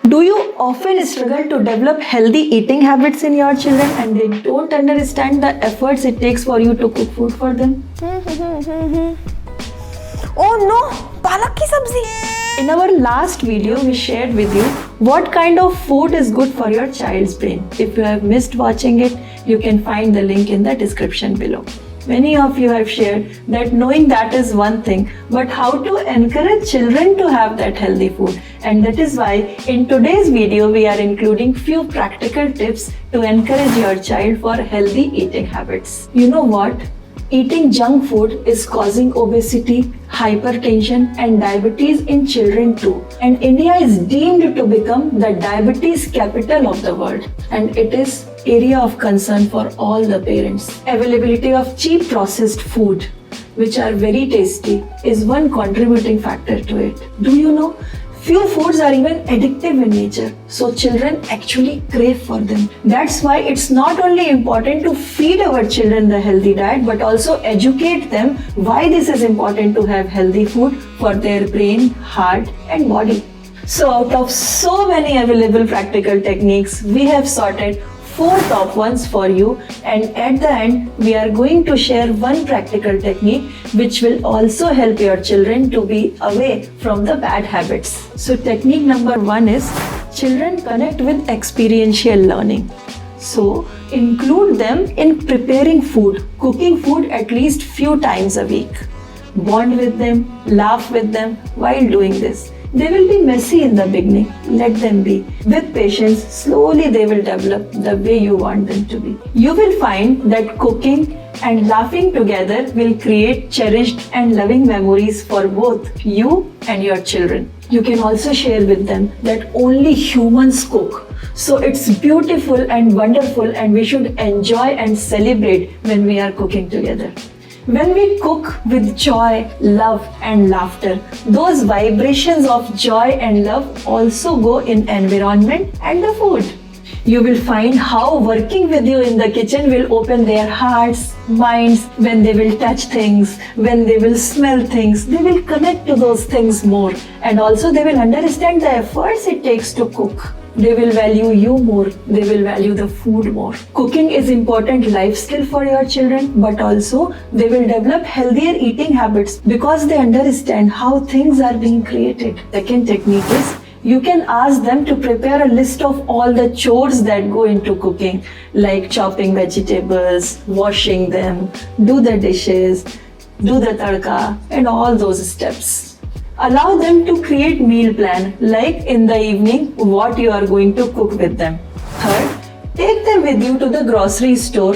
Do you often struggle to develop healthy eating habits in your children and they don't understand the efforts it takes for you to cook food for them? Oh no, palak ki sabzi. In our last video, we shared with you what kind of food is good for your child's brain. If you have missed watching it, you can find the link in the description below. Many of you have shared that knowing that is one thing, but how to encourage children to have that healthy food. And that is why in today's video, we are including few practical tips to encourage your child for healthy eating habits. You know what? Eating junk food is causing obesity, hypertension and diabetes in children too. And India is deemed to become the diabetes capital of the world. And it is area of concern for all the parents. Availability of cheap processed food, which are very tasty, is one contributing factor to it. Do you know? Few foods are even addictive in nature, so children actually crave for them. That's why it's not only important to feed our children the healthy diet, but also educate them why this is important to have healthy food for their brain, heart and body. So out of so many available practical techniques, we have sorted 4 top ones for you, and at the end we are going to share one practical technique which will also help your children to be away from the bad habits. So technique number 1 is children connect with experiential learning. So include them in preparing food, cooking food at least few times a week. Bond with them, laugh with them while doing this. They will be messy in the beginning, let them be. With patience, slowly they will develop the way you want them to be. You will find that cooking and laughing together will create cherished and loving memories for both you and your children. You can also share with them that only humans cook. So it's beautiful and wonderful, and we should enjoy and celebrate when we are cooking together. When we cook with joy, love and laughter, those vibrations of joy and love also go in environment and the food. You will find how working with you in the kitchen will open their hearts, minds, when they will touch things, when they will smell things, they will connect to those things more, and also they will understand the efforts it takes to cook. They will value you more, they will value the food more. Cooking is important life skill for your children, but also they will develop healthier eating habits because they understand how things are being created. Second technique is you can ask them to prepare a list of all the chores that go into cooking, like chopping vegetables, washing them, do the dishes, do the tadka, and all those steps. Allow them to create meal plan, like in the evening what you are going to cook with them. Third, take them with you to the grocery store.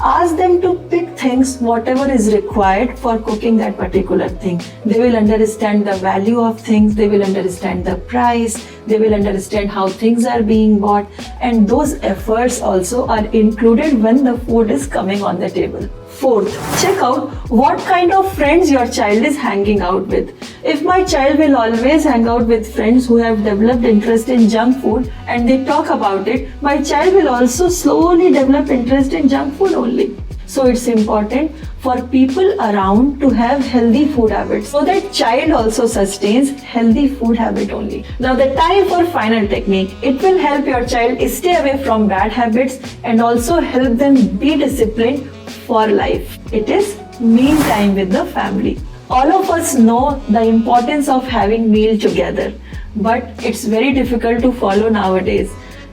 Ask them to pick things whatever is required for cooking that particular thing. They will understand the value of things, they will understand the price, they will understand how things are being bought, and those efforts also are included when the food is coming on the table. Fourth, check out what kind of friends your child is hanging out with. If my child will always hang out with friends who have developed interest in junk food and they talk about it, my child will also slowly develop interest in junk food only. So it's important for people around to have healthy food habits so that child also sustains healthy food habit only. Now the time for final technique. It will help your child stay away from bad habits and also help them be disciplined for life. It is meal time with the family. All of us know the importance of having meal together, but it's very difficult to follow nowadays.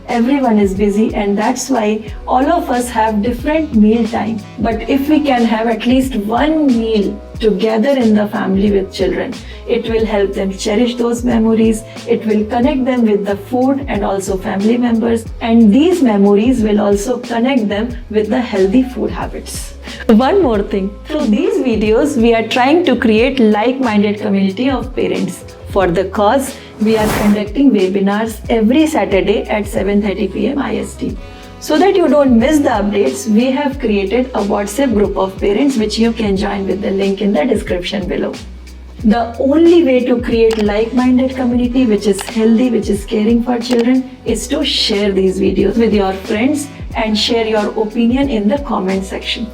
Everyone is busy, and that's why all of us have different meal time. But if we can have at least one meal together in the family with children, it will help them cherish those memories, it will connect them with the food and also family members, and these memories will also connect them with the healthy food habits. One more thing, through these videos we are trying to create like-minded community of parents. For the cause, we are conducting webinars every Saturday at 7:30 p.m. IST. So that you don't miss the updates, we have created a WhatsApp group of parents which you can join with the link in the description below. The only way to create like-minded community which is healthy, which is caring for children, is to share these videos with your friends and share your opinion in the comment section.